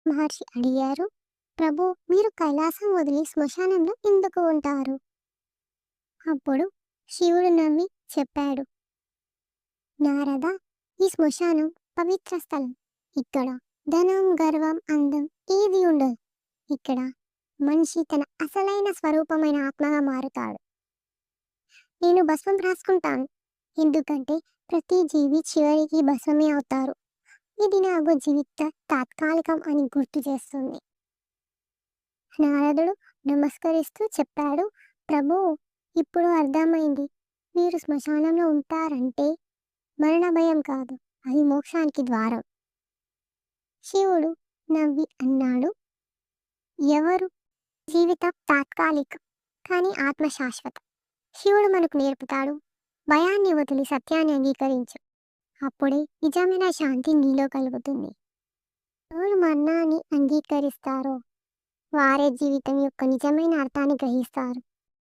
మహర్షి అడిగారు, ప్రభు, మీరు కైలాసం వదిలి శ్మశానంలో ఎందుకు ఉంటారు? అప్పుడు శివుడు నవ్వి చెప్పాడు, నారద, ఈ శ్మశానం పవిత్ర స్థలం. ఇక్కడ ధనం, గర్వం, అందం ఏది ఉండదు. ఇక్కడ మనిషి తన అసలైన స్వరూపమైన ఆత్మగా మారుతాడు. నేను భస్మం రాసుకుంటాను, ఎందుకంటే ప్రతి జీవి చివరికి భస్మమే అవుతారు. ఇది నాకు జీవిత తాత్కాలికం అని గుర్తు చేస్తుంది. నారదుడు నమస్కరిస్తూ చెప్పాడు, ప్రభు, ఇప్పుడు అర్థమైంది. మీరు శ్మశానంలో ఉంటారంటే మరణ భయం కాదు, అది మోక్షానికి ద్వారం. శివుడు నవ్వి అన్నాడు, ఎవరు జీవితం తాత్కాలికం, కానీ ఆత్మ శాశ్వతం. శివుడు మనకు నేర్పుతాడు, భయాన్ని వదిలి సత్యాన్ని అంగీకరించు. అప్పుడే నిజమైన శాంతి నీలో కలుగుతుంది. ఎవరు మరణాన్ని అంగీకరిస్తారో వారే జీవితం యొక్క నిజమైన అర్థాన్ని గ్రహిస్తారు.